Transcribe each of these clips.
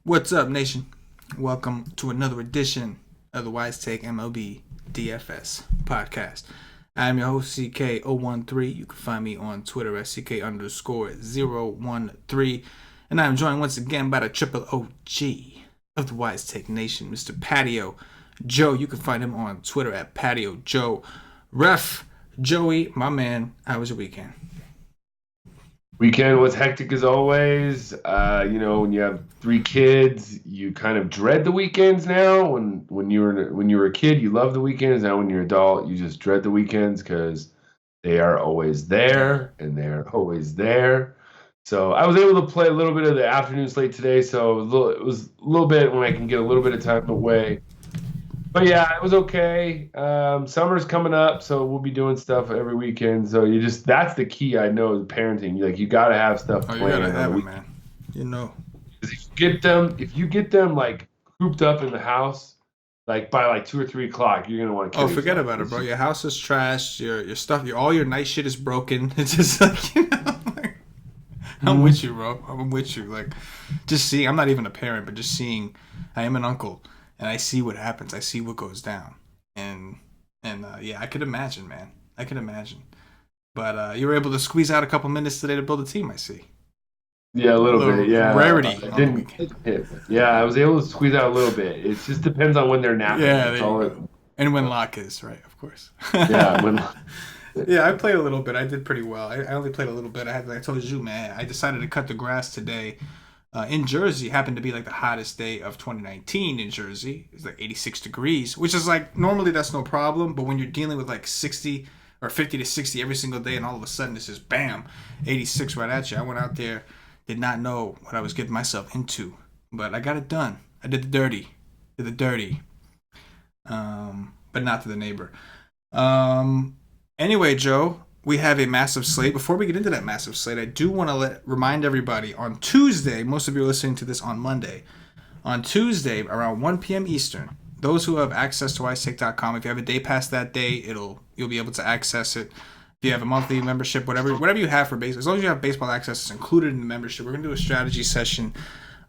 What's up, nation? Welcome to another edition of the Wise Take MLB DFS podcast. I'm your host, CK013. You can find me on Twitter at CK_013. And I'm joined once again by the triple OG of the Wise Take Nation, Mr. Patio Joe. You can find him on Twitter at Patio Joe. Ref, Joey, my man, how was your weekend? Weekend was hectic as always. When you have 3 kids, you kind of dread the weekends now. When you were a kid, you love the weekends. Now when you're an adult, you just dread the weekends because they are always there and they're always there. So I was able to play a little bit of the afternoon slate today. So it was a little bit when I can get a little bit of time away. But yeah, it was okay. Summer's coming up, so we'll be doing stuff every weekend. So that's the key, I know, is parenting. You got to have stuff planned. You gotta have it, man. You know. If you get them like cooped up in the house, like by like 2 or 3 o'clock, you're gonna want to. Oh, forget about it, bro. Your house is trashed. Your stuff, all your nice shit is broken. It's just like, I'm with you, bro. I'm with you. Like, just seeing. I'm not even a parent, but just seeing. I am an uncle. And I see what happens. I see what goes down. And I could imagine, man. I could imagine. But you were able to squeeze out a couple minutes today to build a team, I see. Yeah, a little bit, yeah. Rarity. I was able to squeeze out a little bit. It just depends on when they're napping. Yeah, and when lock is, right, of course. Yeah, Yeah, I played a little bit. I did pretty well. I only played a little bit. I told you, man, I decided to cut the grass today. In Jersey, happened to be like the hottest day of 2019 in Jersey. It's like 86 degrees, which is like, normally that's no problem. But when you're dealing with like 60 or 50 to 60 every single day and all of a sudden it's just bam, 86 right at you. I went out there, did not know what I was getting myself into. But I got it done. I did the dirty. But not to the neighbor. Anyway, Joe, we have a massive slate. Before we get into that massive slate, I do want to remind everybody on Tuesday, most of you are listening to this on Monday, on Tuesday around 1 p.m. Eastern, those who have access to wisetake.com, if you have a day pass that day, you'll be able to access it. If you have a monthly membership, whatever you have for baseball, as long as you have baseball access, it's included in the membership. We're going to do a strategy session.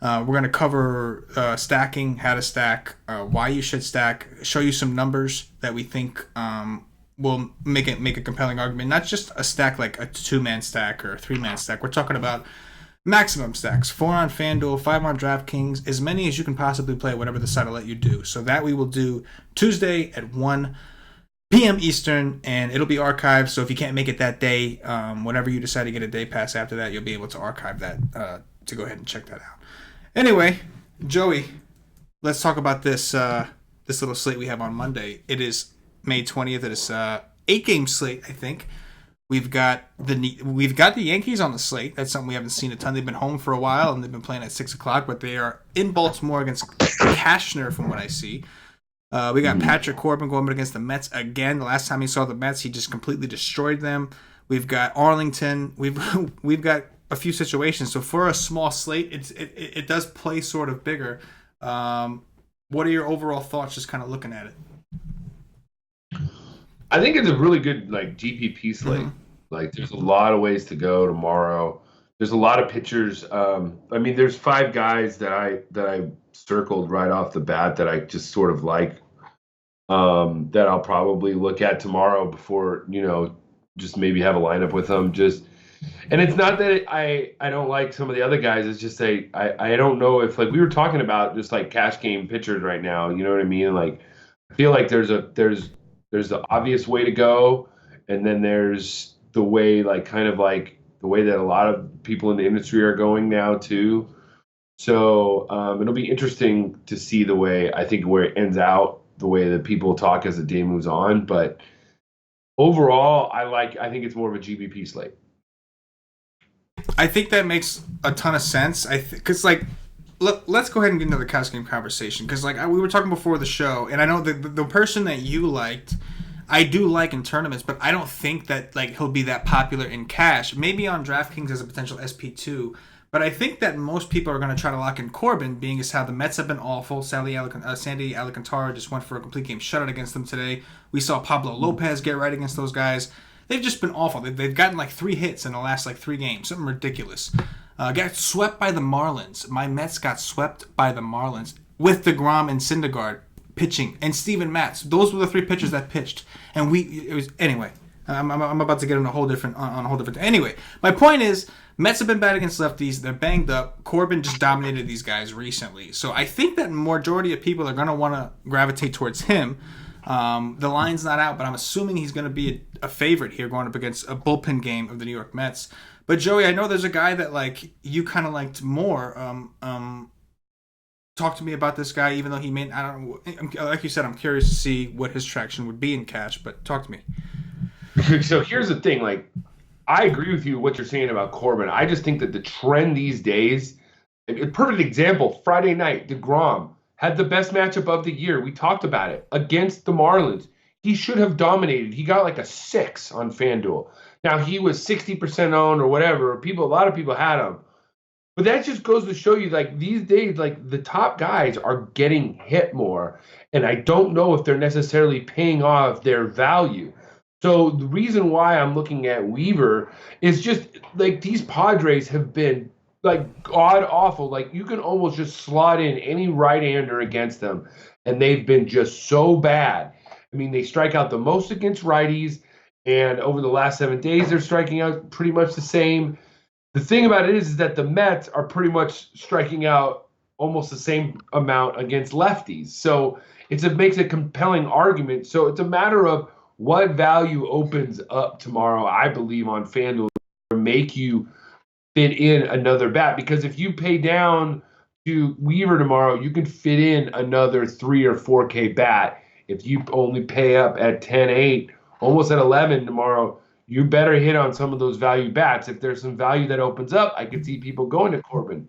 We're going to cover stacking, how to stack, why you should stack, show you some numbers that we think will make a compelling argument. Not just a stack like a 2-man stack or a 3-man stack. We're talking about maximum stacks. 4 on FanDuel, 5 on DraftKings, as many as you can possibly play, whatever the site will let you do. So that we will do Tuesday at 1 p.m. Eastern, and it'll be archived. So if you can't make it that day, whenever you decide to get a day pass after that, you'll be able to archive that to go ahead and check that out. Anyway, Joey, let's talk about this little slate we have on Monday. It is May 20th. It is 8-game slate, I think. We've got the Yankees on the slate. That's something we haven't seen a ton. They've been home for a while, and they've been playing at 6 o'clock, but they are in Baltimore against Cashner, from what I see. We got Patrick Corbin going against the Mets again. The last time he saw the Mets, he just completely destroyed them. We've got Arlington. We've got a few situations. So for a small slate, it does play sort of bigger. What are your overall thoughts just kind of looking at it? I think it's a really good GPP slate. Mm-hmm. There's a lot of ways to go tomorrow. There's a lot of pitchers. There's 5 guys that I circled right off the bat that I just sort of like. That I'll probably look at tomorrow before just maybe have a lineup with them. And it's not that I don't like some of the other guys. It's just I don't know if we were talking about just cash game pitchers right now. You know what I mean? I feel like there's the obvious way to go, and then there's the way the way that a lot of people in the industry are going now too. So it'll be interesting to see where it ends out, the way that people talk as the day moves on. But overall, I think it's more of a GBP slate. I think that makes a ton of sense. Because let's go ahead and get into the cash game conversation, because we were talking before the show, and I know the person that you liked, I do like in tournaments, but I don't think that he'll be that popular in cash. Maybe on DraftKings as a potential SP2, but I think that most people are going to try to lock in Corbin, being as how the Mets have been awful. Sandy Alcantara just went for a complete game shutout against them today. We saw Pablo Lopez get right against those guys. They've just been awful. They've gotten 3 hits in the last 3 games, something ridiculous. Got swept by the Marlins. My Mets got swept by the Marlins with DeGrom and Syndergaard pitching, and Steven Matz. Those were the three pitchers that pitched, and anyway. I'm about to get on a whole different. Anyway, my point is, Mets have been bad against lefties. They're banged up. Corbin just dominated these guys recently, so I think that majority of people are going to want to gravitate towards him. The line's not out, but I'm assuming he's going to be a favorite here going up against a bullpen game of the New York Mets. But Joey, I know there's a guy that like you kind of liked more. Talk to me about this guy, even though he may. I don't. Like you said, I'm curious to see what his traction would be in cash. But talk to me. So here's the thing, like, I agree with you what you're saying about Corbin. I just think that the trend these days, a perfect example, Friday night, DeGrom had the best matchup of the year. We talked about it against the Marlins. He should have dominated. He got like a 6 on FanDuel. Now he was 60% owned or whatever. A lot of people had him. But that just goes to show you, like, these days, like, the top guys are getting hit more. And I don't know if they're necessarily paying off their value. So the reason why I'm looking at Weaver is just like these Padres have been like god awful. Like you can almost just slot in any right-hander against them, and they've been just so bad. I mean, they strike out the most against righties, and over the last 7 days, they're striking out pretty much the same. The thing about it is that the Mets are pretty much striking out almost the same amount against lefties. So it makes a compelling argument. So it's a matter of what value opens up tomorrow, I believe, on FanDuel to make you fit in another bat. Because if you pay down to Weaver tomorrow, you can fit in another 3 or 4K bat. If you only pay up at 10-8, almost at 11 tomorrow, you better hit on some of those value bats. If there's some value that opens up, I could see people going to Corbin.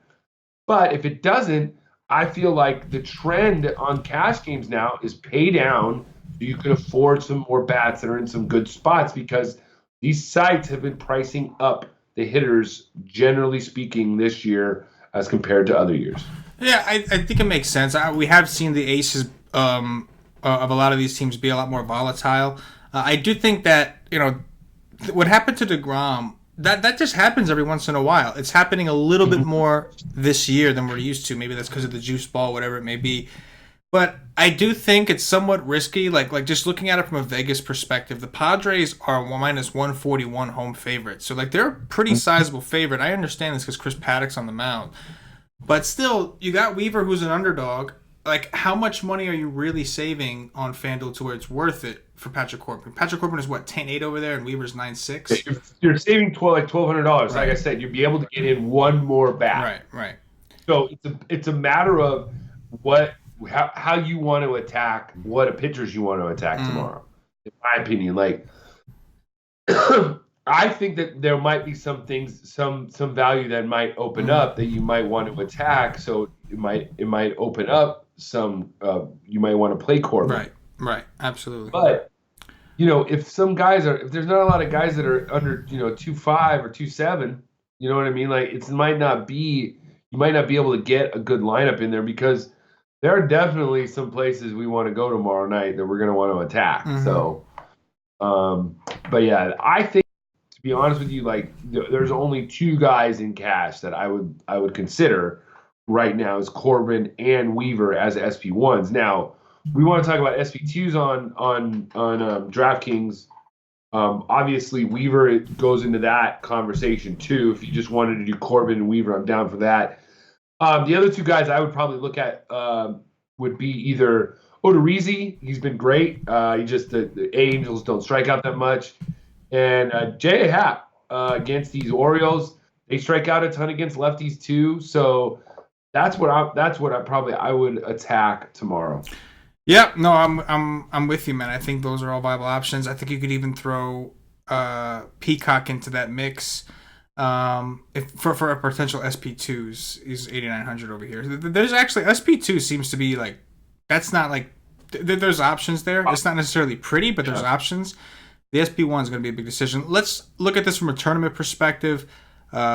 But if it doesn't, I feel like the trend on cash games now is pay down. You can afford some more bats that are in some good spots because these sites have been pricing up the hitters, generally speaking, this year as compared to other years. Yeah, I think it makes sense. We have seen the aces of a lot of these teams be a lot more volatile. I do think that, what happened to DeGrom, that just happens every once in a while. It's happening a little bit more this year than we're used to. Maybe that's because of the juice ball, whatever it may be. But I do think it's somewhat risky. Like just looking at it from a Vegas perspective, the Padres are minus 141 home favorites. So like they're a pretty sizable favorite. I understand this because Chris Paddock's on the mound. But still, you got Weaver who's an underdog. Like how much money are you really saving on FanDuel to where it's worth it for Patrick Corbin? Patrick Corbin is what, 10-8 over there and Weaver's 9-6? You're saving $1,200. Right. Like I said, you'll be able to get in one more bat. Right. So it's a matter of how you want to attack, what pitchers you want to attack tomorrow. In my opinion, like I think that there might be some things, some value that might open up that you might want to attack. So it might open up some. You might want to play Corbin. Right, absolutely. But if there's not a lot of guys that are under 2.5 or 2.7, you know what I mean? Like you might not be able to get a good lineup in there because there are definitely some places we want to go tomorrow night that we're going to want to attack. So, but yeah, I think, to be honest with you, like there's only 2 guys in cash that I would consider right now is Corbin and Weaver as SP1s. Now, we want to talk about SP2s on DraftKings. Obviously, Weaver goes into that conversation too. If you just wanted to do Corbin and Weaver, I'm down for that. The other 2 guys I would probably look at would be either Odorizzi. He's been great. The Angels don't strike out that much. And J.A. Happ against these Orioles. They strike out a ton against lefties too. So that's what I would attack tomorrow. Yeah, no, I'm with you, man. I think those are all viable options. I think you could even throw Peacock into that mix. If for a potential SP2s is 8,900 over here. There's actually SP2 seems to be like that's not like there's options there. It's not necessarily pretty, but there's options. The SP1 is going to be a big decision. Let's look at this from a tournament perspective.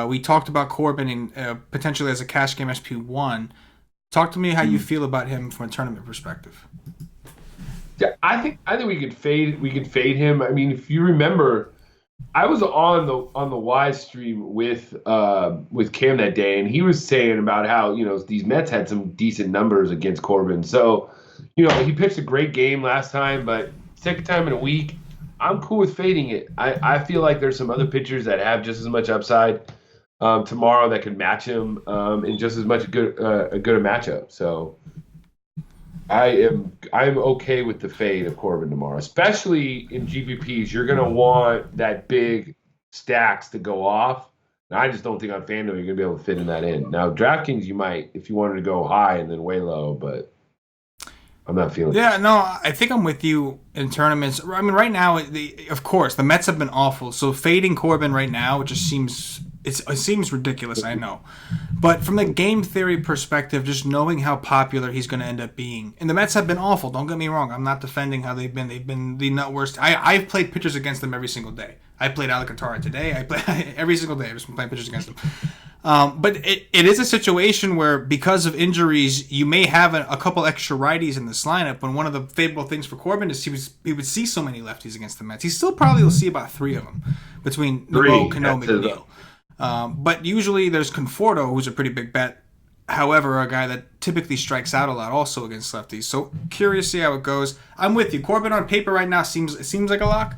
We talked about Corbin and potentially as a cash game SP1. Talk to me how you feel about him from a tournament perspective. Yeah, I think we could fade him. I mean, if you remember, I was on the Y stream with Cam that day, and he was saying about how these Mets had some decent numbers against Corbin. So, he pitched a great game last time, but second time in a week, I'm cool with fading it. I feel like there's some other pitchers that have just as much upside tomorrow that can match him in just as much a good a matchup. So I'm okay with the fade of Corbin tomorrow, especially in GPPs. You're gonna want that big stacks to go off. And I just don't think on FanDuel you're gonna be able to fit in that in. Now DraftKings you might if you wanted to go high and then way low, but I'm not feeling it. Yeah, no, I think I'm with you in tournaments. I mean, right now, of course, the Mets have been awful. So fading Corbin right now, it just seems it seems ridiculous. I know, but from the game theory perspective, just knowing how popular he's going to end up being, and the Mets have been awful. Don't get me wrong. I'm not defending how they've been. They've been the nut worst. I've played pitchers against them every single day. I played Alcantara today. I play every single day. I've just been playing pitchers against them. But it is a situation where, because of injuries, you may have a couple extra righties in this lineup. And one of the favorable things for Corbin is he would see so many lefties against the Mets. He still probably will see about 3 of them between Noel, Cano, McNeil. But usually there's Conforto, who's a pretty big bet. However, a guy that typically strikes out a lot also against lefties. So curious to see how it goes. I'm with you. Corbin on paper right now seems like a lock.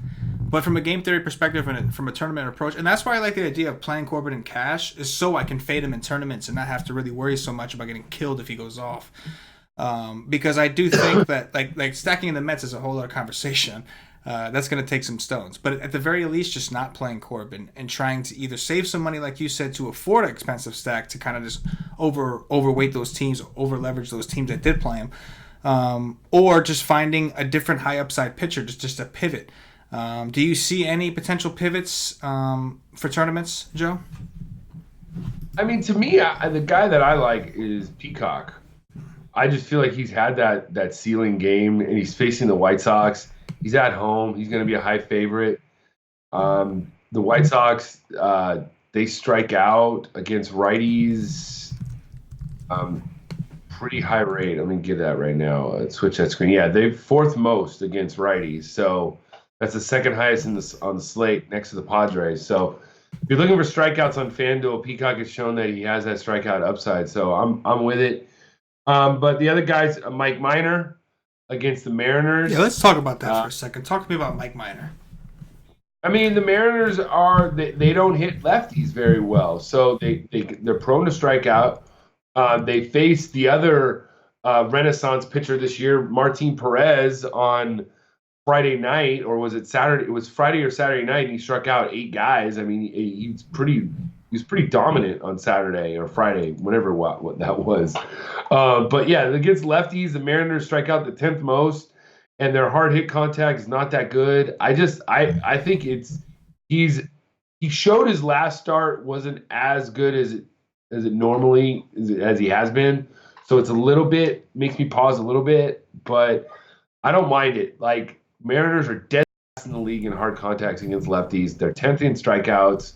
But from a game theory perspective and from a tournament approach, and that's why I like the idea of playing Corbin in cash, is so I can fade him in tournaments and not have to really worry so much about getting killed if he goes off. Because I do think that like stacking in the Mets is a whole other conversation. That's going to take some stones. But at the very least, just not playing Corbin and trying to either save some money, like you said, to afford an expensive stack to kind of just overweight those teams, over leverage those teams that did play him, or just finding a different high upside pitcher, just a pivot. Do you see any potential pivots for tournaments, Joe? I mean, to me, the guy that I like is Peacock. I just feel like he's had that ceiling game, and he's facing the White Sox. He's at home. He's going to be a high favorite. The White Sox, they strike out against righties pretty high rate. Let me get that right now. Switch that screen. Yeah, they're fourth most against righties. So that's the second highest on the slate next to the Padres. So if you're looking for strikeouts on FanDuel, Peacock has shown that he has that strikeout upside. So I'm with it. But the other guys, Mike Minor against the Mariners. Yeah, let's talk about that for a second. Talk to me about Mike Minor. I mean, the Mariners they don't hit lefties very well, so they're prone to strike out. They faced the other Renaissance pitcher this year, Martin Perez, on Friday night, or was it Saturday? It was Friday or Saturday night, and he struck out 8 guys. I mean, he was pretty dominant on Saturday or Friday, whatever what that was. But yeah, against lefties, the Mariners strike out the 10th most, and their hard hit contact is not that good. I think he showed his last start wasn't as good as it normally as he has been. So it's a little bit makes me pause a little bit, but I don't mind it. Like, Mariners are dead in the league in hard contacts against lefties. They're 10th in strikeouts.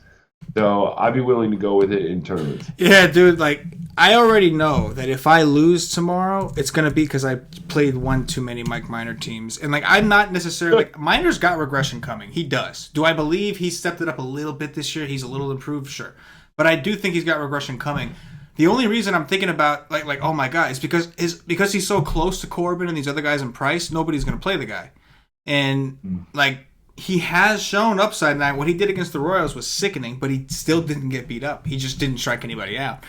So I'd be willing to go with it in tournaments. Yeah, dude, like, I already know that if I lose tomorrow, it's going to be because I played one too many Mike Minor teams. And, like, I'm not necessarily... Like, Minor's got regression coming. He does. Do I believe he stepped it up a little bit this year? He's a little improved? Sure. But I do think he's got regression coming. The only reason I'm thinking about, like oh, my God, is because he's so close to Corbin and these other guys in price, nobody's going to play the guy. And, like, he has shown upside. Now, what he did against the Royals was sickening, but he still didn't get beat up. He just didn't strike anybody out.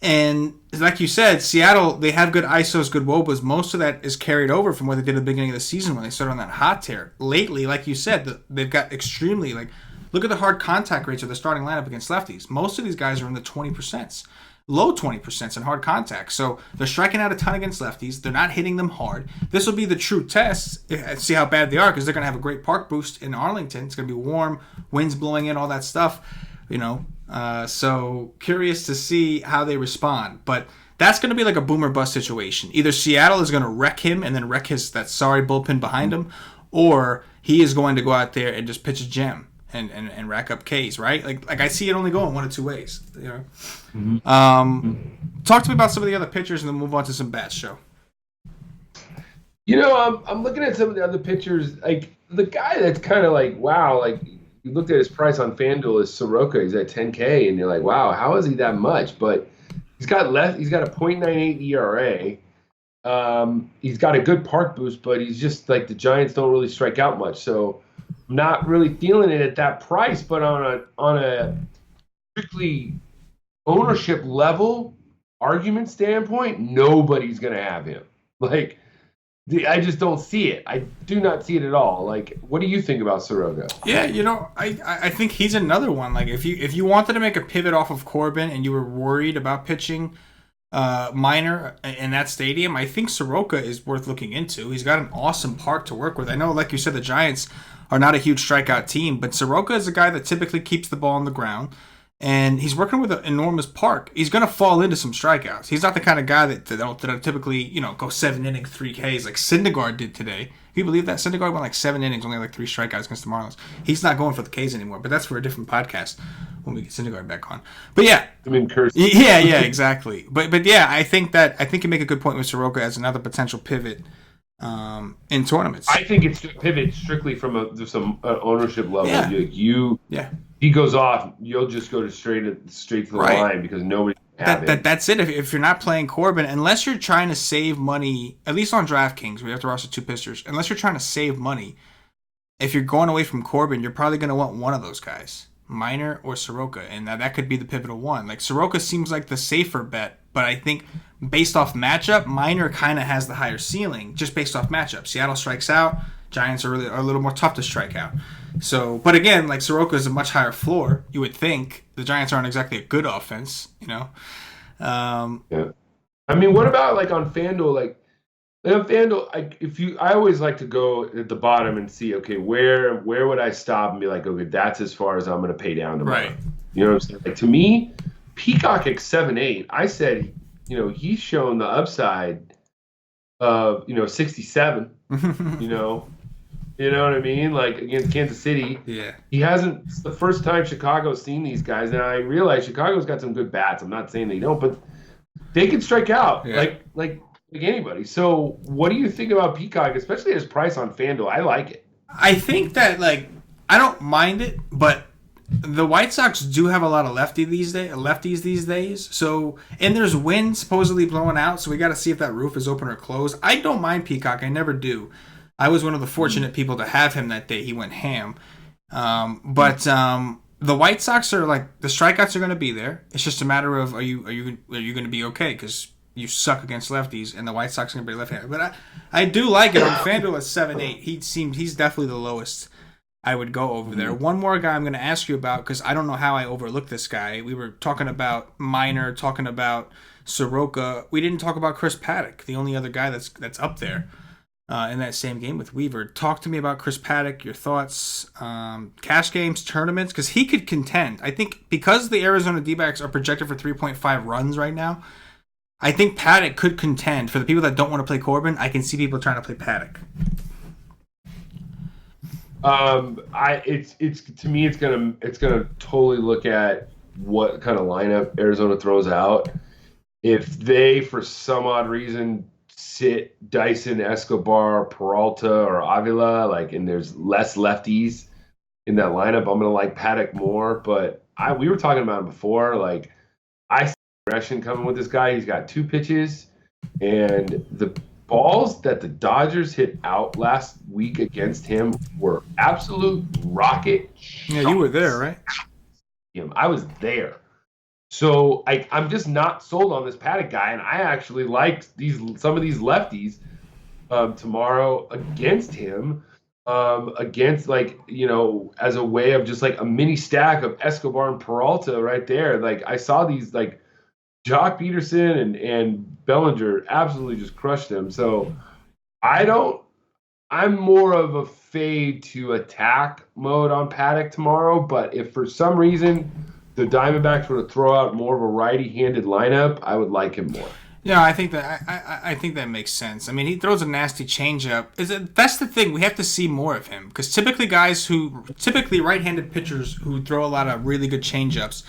And like you said, Seattle, they have good ISOs, good WOBAs. Most of that is carried over from what they did at the beginning of the season when they started on that hot tear. Lately, like you said, they've got extremely, like, look at the hard contact rates of the starting lineup against lefties. Most of these guys are in the 20%. Low 20% in hard contact. So they're striking out a ton against lefties. They're not hitting them hard. This will be the true test and see how bad they are, because they're going to have a great park boost in Arlington. It's going to be warm, winds blowing in, all that stuff, so curious to see how they respond. But that's going to be like a boomer bust situation. Either Seattle is going to wreck him and then wreck that sorry bullpen behind him, or he is going to go out there and just pitch a gem and rack up Ks, right? Like I see it only going one of two ways. Mm-hmm. Talk to me about some of the other pitchers and then move on to some bats, Joe. I'm looking at some of the other pitchers. Like, the guy that's kind of like, wow, like, you looked at his price on FanDuel as Soroka. He's at 10K, and you're like, wow, how is he that much? But he's got a .98 ERA. He's got a good park boost, but he's just like the Giants don't really strike out much. So I'm not really feeling it at that price. But on a strictly ownership level argument standpoint, nobody's gonna have him. Like, I just don't see it. I do not see it at all. Like, what do you think about Soroka? Yeah, I think he's another one. Like, if you wanted to make a pivot off of Corbin and you were worried about pitching Minor in that stadium, I think Soroka is worth looking into. He's got an awesome park to work with. I know, like you said, the Giants are not a huge strikeout team, but Soroka is a guy that typically keeps the ball on the ground. And he's working with an enormous park. He's going to fall into some strikeouts. He's not the kind of guy that typically, go 7 innings, 3 Ks like Syndergaard did today. Can you believe that? Syndergaard went like 7 innings, only like 3 strikeouts against the Marlins. He's not going for the Ks anymore, but that's for a different podcast when we get Syndergaard back on. But yeah. Yeah, exactly. But yeah, I think you make a good point with Soroka as another potential pivot in tournaments. I think it's a pivot strictly from an ownership level. Yeah. He goes off, you'll just go straight to the line because nobody can have him. That's it. If you're not playing Corbin, unless you're trying to save money, at least on DraftKings, we have to roster 2 pitchers. Unless you're trying to save money, if you're going away from Corbin, you're probably going to want one of those guys, Minor or Soroka, and that could be the pivotal one. Like, Soroka seems like the safer bet, but I think based off matchup, Minor kind of has the higher ceiling just based off matchup. Seattle strikes out. Giants are a little more tough to strike out. So, but again, like, Soroka is a much higher floor. You would think the Giants aren't exactly a good offense, Yeah. I mean, what about like on FanDuel? Like on FanDuel, I always like to go at the bottom and see, okay, where would I stop and be like, okay, that's as far as I'm going to pay down tomorrow. Right. You know what I'm saying? Like, to me, Peacock at 7-8, I said, he's shown the upside of 67. You know what I mean? Like, against Kansas City. Yeah. He hasn't. It's the first time Chicago's seen these guys, and I realize Chicago's got some good bats. I'm not saying they don't, but they can strike out like anybody. So, what do you think about Peacock, especially his price on FanDuel? I like it. I think that, like, I don't mind it, but the White Sox do have a lot of lefties these days. So, and there's wind supposedly blowing out, so we got to see if that roof is open or closed. I don't mind Peacock. I never do. I was one of the fortunate people to have him that day. He went ham. But the White Sox are like, the strikeouts are going to be there. It's just a matter of are you going to be okay, because you suck against lefties, and the White Sox are going to be left-handed. But I do like it on FanDuel at 7-8. He's definitely the lowest I would go over there. One more guy I'm going to ask you about, because I don't know how I overlooked this guy. We were talking about Minor, talking about Soroka. We didn't talk about Chris Paddock, the only other guy that's up there. In that same game with Weaver. Talk to me about Chris Paddock, your thoughts, cash games, tournaments, because he could contend. I think because the Arizona D-backs are projected for 3.5 runs right now, I think Paddock could contend. For the people that don't want to play Corbin, I can see people trying to play Paddock. It's to me, it's gonna totally look at what kind of lineup Arizona throws out. If they, for some odd reason, sit Dyson, Escobar, Peralta, or Avila, and there's less lefties in that lineup, I'm gonna like Paddock more. But we were talking about him before. Like, I see progression coming with this guy. He's got 2 pitches, and the balls that the Dodgers hit out last week against him were absolute rocket shots. Yeah, you were there, right? I was there. So I'm just not sold on this Paddock guy, and I actually like some of these lefties tomorrow against him, as a way of just a mini stack of Escobar and Peralta right there. Like, I saw these Jock Peterson and Bellinger absolutely just crushed them. So I'm more of a fade to attack mode on Paddock tomorrow, but if for some reason the Diamondbacks were to throw out more of a righty-handed lineup, I would like him more. Yeah, I think that makes sense. I mean, he throws a nasty changeup. That's the thing. We have to see more of him, because typically right-handed pitchers who throw a lot of really good changeups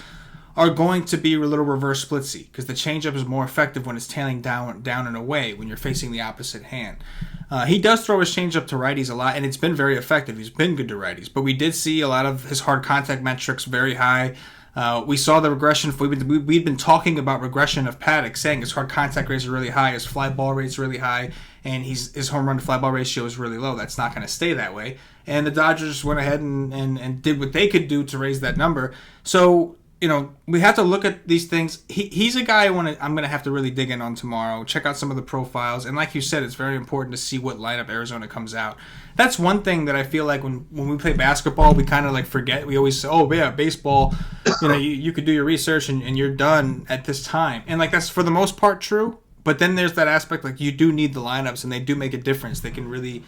are going to be a little reverse splitsy because the changeup is more effective when it's tailing down and away when you're facing the opposite hand. He does throw his changeup to righties a lot, and it's been very effective. He's been good to righties, but we did see a lot of his hard contact metrics very high. We saw the regression. We'd been talking about regression of Paddock, saying his hard contact rates are really high, his fly ball rate's really high, and his home run to fly ball ratio is really low. That's not going to stay that way. And the Dodgers went ahead and did what they could do to raise that number. So, we have to look at these things. He's a guy I'm going to have to really dig in on tomorrow, check out some of the profiles. And like you said, it's very important to see what lineup Arizona comes out. That's one thing that I feel like when we play basketball, we kind of like forget. We always say, oh, yeah, baseball, you could do your research and you're done at this time. And like that's for the most part true. But then there's that aspect like you do need the lineups and they do make a difference. They can really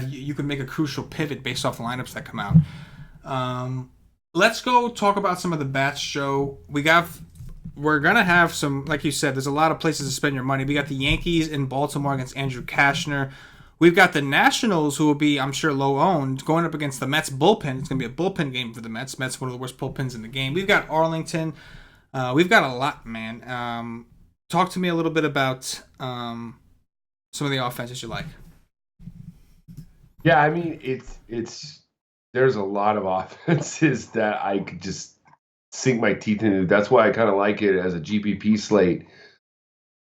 you can make a crucial pivot based off the lineups that come out. Let's go talk about some of the bats, Joe. We're going to have some, like you said, there's a lot of places to spend your money. We got the Yankees in Baltimore against Andrew Kashner. We've got the Nationals, who will be, I'm sure, low-owned, going up against the Mets bullpen. It's going to be a bullpen game for the Mets. Mets, one of the worst bullpens in the game. We've got Arlington. We've got a lot, man. Talk to me a little bit about some of the offenses you like. Yeah, I mean, it's there's a lot of offenses that I could just sink my teeth into. That's why I kind of like it as a GPP slate.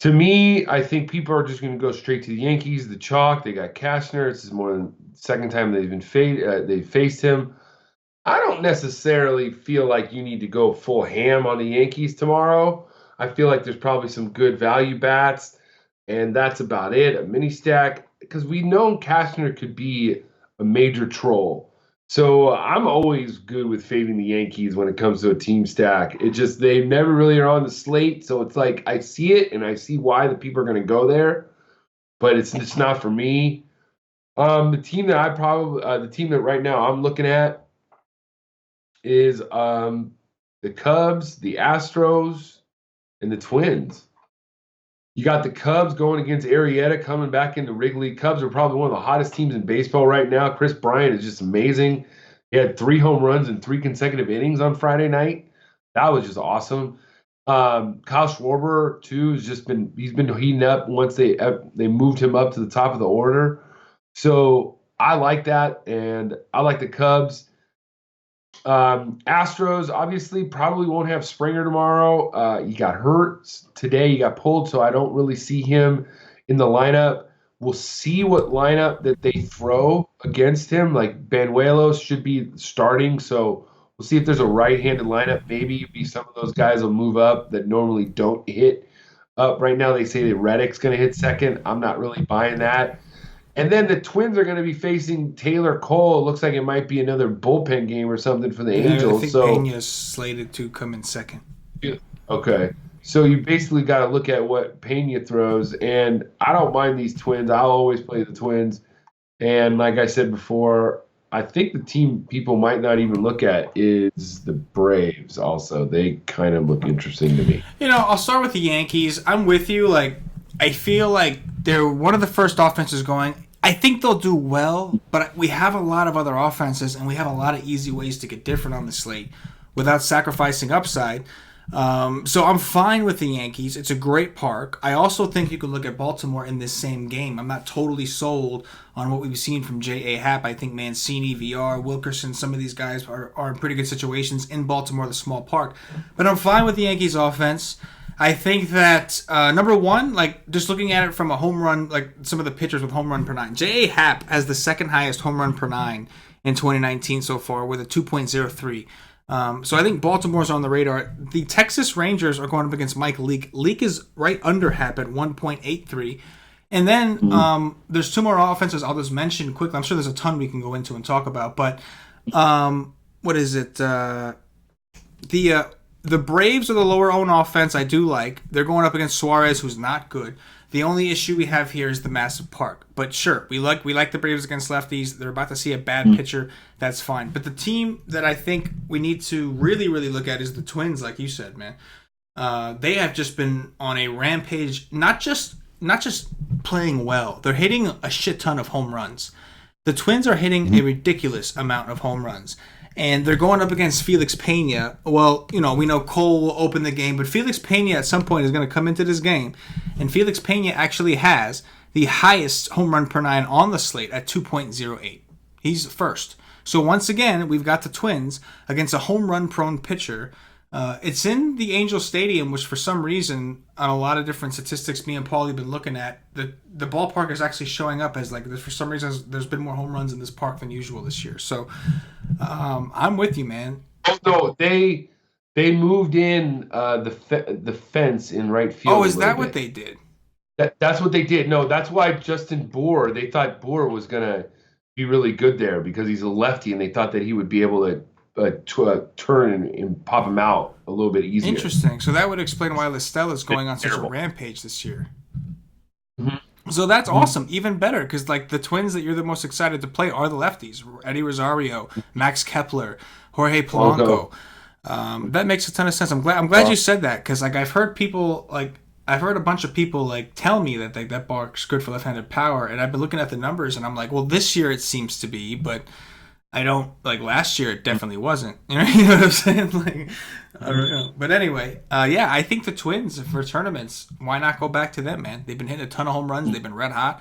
To me, I think people are just going to go straight to the Yankees, the chalk. They got Kashner. This is more than the second time they've faced him. I don't necessarily feel like you need to go full ham on the Yankees tomorrow. I feel like there's probably some good value bats, and that's about it. A mini stack, because we know Kashner could be a major troll. So I'm always good with fading the Yankees when it comes to a team stack. It just, they never really are on the slate. So it's like, I see it and I see why the people are going to go there, but it's not for me. The team that right now I'm looking at is the Cubs, the Astros, and the Twins. You got the Cubs going against Arrieta coming back into Wrigley. Cubs are probably one of the hottest teams in baseball right now. Chris Bryant is just amazing. He had 3 home runs in 3 consecutive innings on Friday night. That was just awesome. Kyle Schwarber too he's been heating up once they moved him up to the top of the order. So I like that, and I like the Cubs. Astros obviously probably won't have Springer tomorrow. He got hurt today. He got pulled, so I don't really see him in the lineup. We'll see what lineup that they throw against him. Like Banuelos should be starting, so we'll see if there's a right-handed lineup. Maybe some of those guys will move up that normally don't hit up. Right now they say that Reddick's going to hit second. I'm not really buying that. And then the Twins are going to be facing Taylor Cole. It looks like it might be another bullpen game or something for the Angels. I think Peña's slated to come in second. Yeah. Okay. So you basically got to look at what Peña throws. And I don't mind these Twins. I'll always play the Twins. And like I said before, I think the team people might not even look at is the Braves also. They kind of look interesting to me. I'll start with the Yankees. I'm with you. I feel like they're one of the first offenses going. I think they'll do well, but we have a lot of other offenses, and we have a lot of easy ways to get different on the slate without sacrificing upside. So I'm fine with the Yankees. It's a great park. I also think you could look at Baltimore in this same game. I'm not totally sold on what we've seen from J.A. Happ. I think Mancini, VR, Wilkerson, some of these guys are in pretty good situations in Baltimore, the small park. But I'm fine with the Yankees offense. I think that, number one, just looking at it from a home run, some of the pitchers with home run per 9. J.A. Happ has the second highest home run per 9 in 2019 so far with a 2.03. So I think Baltimore's on the radar. The Texas Rangers are going up against Mike Leake. Leake is right under Happ at 1.83. And then there's 2 more offenses I'll just mention quickly. I'm sure there's a ton we can go into and talk about. But what is it? The Braves are the lower-owned offense I do like. They're going up against Suarez, who's not good. The only issue we have here is the massive park. But sure, we like the Braves against lefties. They're about to see a bad pitcher. That's fine. But the team that I think we need to really, really look at is the Twins, like you said, man. They have just been on a rampage, not just playing well. They're hitting a shit ton of home runs. The Twins are hitting a ridiculous amount of home runs. And they're going up against Felix Pena. Well, we know Cole will open the game, but Felix Pena at some point is going to come into this game. And Felix Pena actually has the highest home run per 9 on the slate at 2.08. He's first. So once again, we've got the Twins against a home run prone pitcher. It's in the Angel Stadium, which for some reason, on a lot of different statistics me and Paul have been looking at, the ballpark is actually showing up as for some reason there's been more home runs in this park than usual this year. So I'm with you, man. Oh no, they moved in the fence in right field. Oh, is that what they did? That's what they did. No, that's why Justin Bour. They thought Bour was gonna be really good there because he's a lefty, and they thought that he would be able to turn and pop him out a little bit easier. Interesting. So that would explain why Listella's going on such a rampage this year. Mm-hmm. So that's awesome. Even better, because the Twins that you're the most excited to play are the lefties: Eddie Rosario, Max Kepler, Jorge Polanco. That makes a ton of sense. I'm glad you said that, because I've heard people I've heard a bunch of people tell me that that bar's good for left-handed power, and I've been looking at the numbers, and I'm like, well, this year it seems to be, but I don't last year it definitely wasn't. You know what I'm saying? I don't know. But anyway, I think the Twins for tournaments, why not go back to them, man? They've been hitting a ton of home runs. They've been red hot.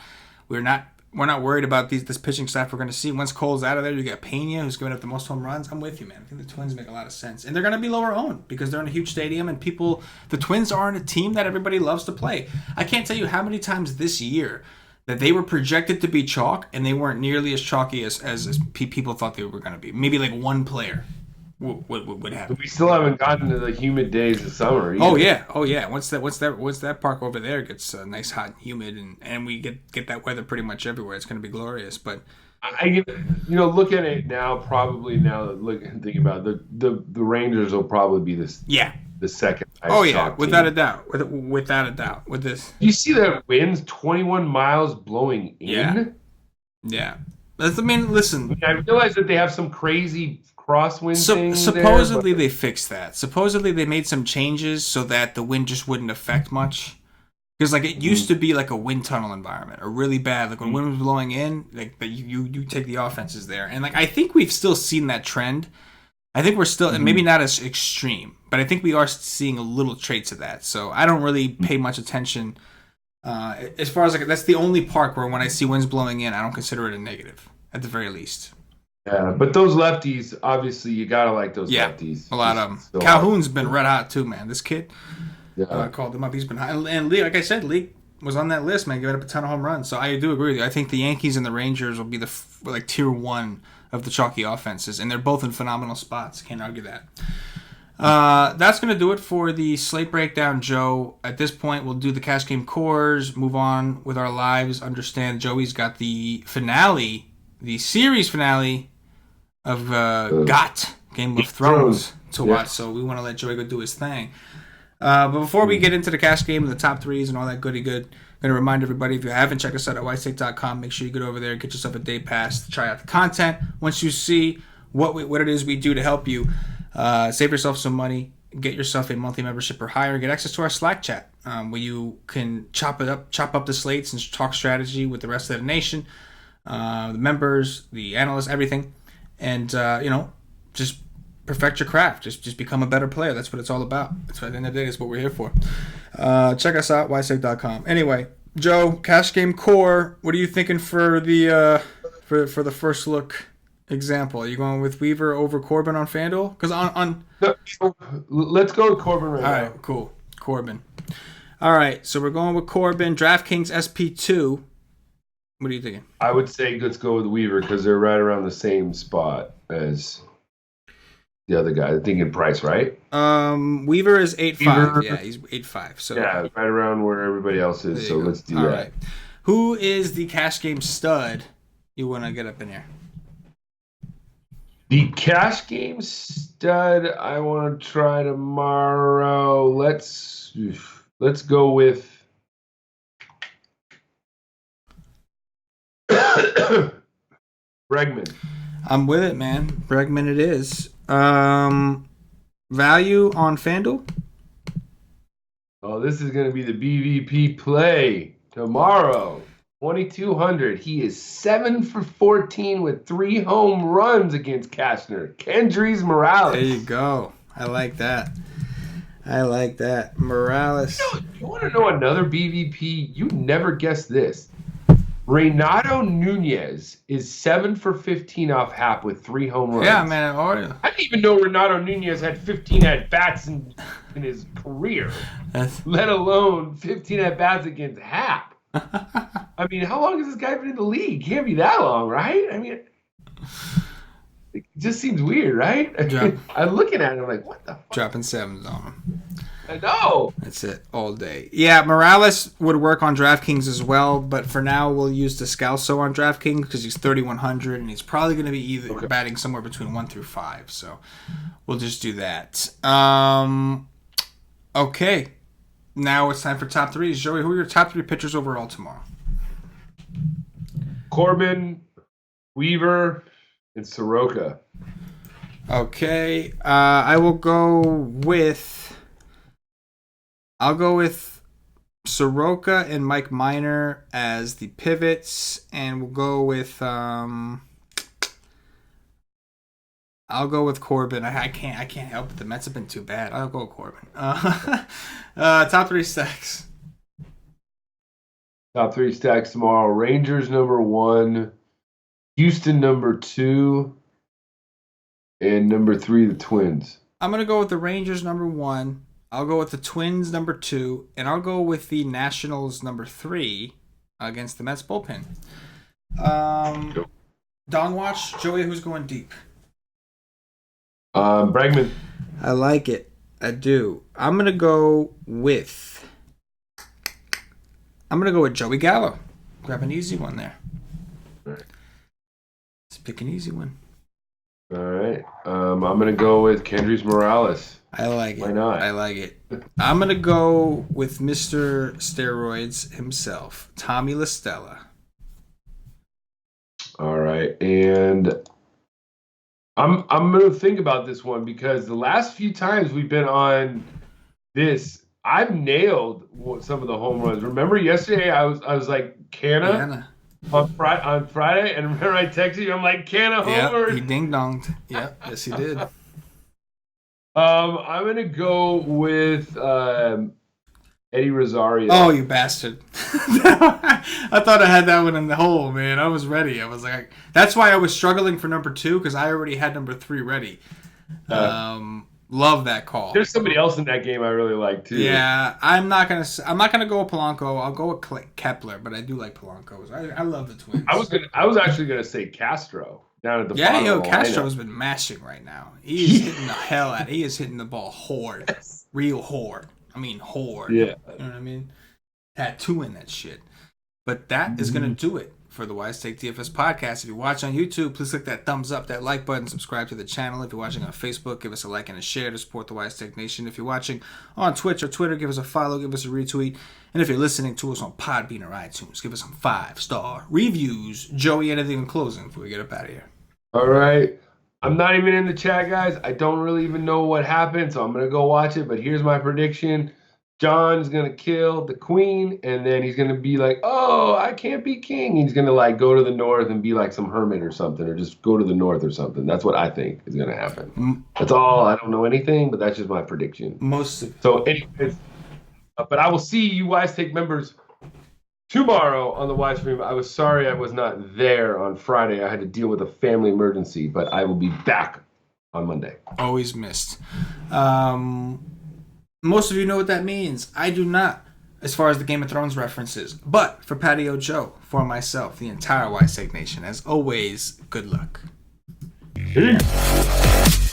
We're not worried about this pitching staff we're going to see. Once Cole's out of there, you got Pena, who's giving up the most home runs. I'm with you, man. I think the Twins make a lot of sense. And they're going to be lower owned because they're in a huge stadium, and the Twins aren't a team that everybody loves to play. I can't tell you how many times this year that they were projected to be chalk, and they weren't nearly as chalky as people thought they were going to be. Maybe one player would happen. We still haven't gotten to the humid days of summer either. Oh yeah. Once that park over there gets nice, hot, and humid, and we get that weather pretty much everywhere, it's going to be glorious. But look at it now. Probably now, think about it, the Rangers will probably be this. Yeah. The second. Oh yeah, without a doubt. Without a doubt. With this, you see that winds 21 miles blowing in. Yeah. Listen. I realize that they have some crazy crosswind thing. Supposedly they fixed that. Supposedly they made some changes so that the wind just wouldn't affect much. Because it used to be a wind tunnel environment, or really bad. When wind was blowing in, you take the offenses there, and I think we've still seen that trend. I think we're still, maybe not as extreme, but I think we are seeing a little traits of that. So I don't really pay much attention. As far as that's the only park where when I see winds blowing in, I don't consider it a negative, at the very least. Yeah, but those lefties, obviously, you gotta like those lefties. A lot of them. So Calhoun's been red hot too, man. This kid, called him up. He's been hot. And Lee, like I said, Lee was on that list, man. Giving up a ton of home runs. So I do agree with you. I think the Yankees and the Rangers will be the tier 1 of the chalky offenses, and they're both in phenomenal spots. Can't argue that. That's going to do it for the slate breakdown, Joe. At this point, we'll do the cash game cores, move on with our lives, understand Joey's got the finale, the series finale of Game of Thrones to watch, so we want to let Joey go do his thing. But before we get into the cash game and the top threes and all that goody good, I'm going to remind everybody, if you haven't checked us out at whitestake.com, make sure you get over there, get yourself a day pass to try out the content. Once you see what it is we do to help you, save yourself some money, get yourself a monthly membership or higher, get access to our Slack chat, where you can chop up the slates and talk strategy with the rest of the nation, the members, the analysts, everything, and just perfect your craft. Just become a better player. That's what it's all about. That's what, at the end of the day, that's what we're here for. Check us out, whitestake.com. Anyway, Joe, cash game core. What are you thinking for the for the first look example? Are you going with Weaver over Corbin on FanDuel? Because let's go with Corbin right now. All right, cool. Corbin. All right, so we're going with Corbin. DraftKings SP2. What are you thinking? I would say let's go with Weaver because they're right around the same spot as the other guy. I'm thinking price, right? Weaver is 8.5. Yeah, he's 8.5. So yeah, right around where everybody else is. So let's do that. All right. Who is the cash game stud you want to get up in here? The cash game stud I want to try tomorrow. Let's go with Bregman. I'm with it, man. Bregman it is. Value on FanDuel? Oh, this is going to be the BVP play tomorrow. 2,200. He is 7 for 14 with 3 home runs against Cashner. Kendrys Morales. There you go. I like that. Morales. You want to know another BVP? You never guessed this. Renato Nunez is 7 for 15 off Hap with 3 home runs. Yeah, man. I didn't even know Renato Nunez had 15 at-bats in his career, let alone 15 at-bats against Hap. I mean, how long has this guy been in the league? Can't be that long, right? I mean, it just seems weird, right? I'm looking at it, I'm like, what the fuck? Dropping sevens on him. I know. That's it, all day. Yeah, Morales would work on DraftKings as well, but for now we'll use Descalso on DraftKings because he's 3,100 and he's probably going to be batting somewhere between 1 through 5. So we'll just do that. Okay. Now it's time for top threes. Joey, who are your top 3 pitchers overall tomorrow? Corbin, Weaver, and Soroka. Okay. I'll go with Soroka and Mike Minor as the pivots, and we'll go with I'll go with Corbin. I can't help it. The Mets have been too bad. I'll go with Corbin. Top 3 stacks. Top 3 stacks tomorrow. Rangers number 1, Houston number 2, and number 3 the Twins. I'm gonna go with the Rangers number 1. I'll go with the Twins number 2, and I'll go with the Nationals number 3 against the Mets bullpen. Dong watch, Joey. Who's going deep? Bregman. I like it. I do. I'm gonna go with Joey Gallo. Grab an easy one there. All right. Let's pick an easy one. All right. I'm gonna go with Kendrys Morales. I like it. Why not? I like it. I'm gonna go with Mr. Steroids himself, Tommy La Stella. All right, and I'm gonna think about this one because the last few times we've been on this, I've nailed some of the home runs. Remember yesterday I was like Canna on Friday, and remember I texted you, I'm like Canna homer. Yeah, he ding donged. Yeah, yes he did. I'm gonna go with Eddie Rosario. Oh, you bastard! I thought I had that one in the hole, man. I was ready. I was like, that's why I was struggling for number 2 because I already had number 3 ready. Love that call. There's somebody else in that game I really like too. Yeah, I'm not gonna go with Polanco. I'll go with Kepler, but I do like Polanco's. I love the Twins. I was actually gonna say Castro down at the bottom. Yeah, Castro's been mashing right now. He is hitting the hell out. He is hitting the ball hard, real hard. I mean hard. Yeah, you know what I mean. Tattooing that shit. But that is gonna do it for the Wise Take DFS podcast. If you watch on YouTube, please click that thumbs up, that like button, subscribe to the channel. If you're watching on Facebook, give us a like and a share to support the Wise Take Nation. If you're watching on Twitch or Twitter, give us a follow, give us a retweet. And if you're listening to us on Podbean or iTunes, give us some 5-star reviews. Joey, anything in closing before we get up out of here? All right. I'm not even in the chat, guys. I don't really even know what happened, so I'm going to go watch it. But here's my prediction. John's going to kill the queen, and then he's going to be like, oh, I can't be king. He's going to, like, go to the north and be like some hermit or something, or just go to the north or something. That's what I think is going to happen. That's all. I don't know anything, but that's just my prediction. So, anyways, but I will see you Wise Take members tomorrow on the Wise Stream. I was sorry I was not there on Friday. I had to deal with a family emergency, but I will be back on Monday. Always missed. Most of you know what that means. I do not, as far as the Game of Thrones references. But for Patio Joe, for myself, the entire Wise Take Nation, as always, good luck. Peace.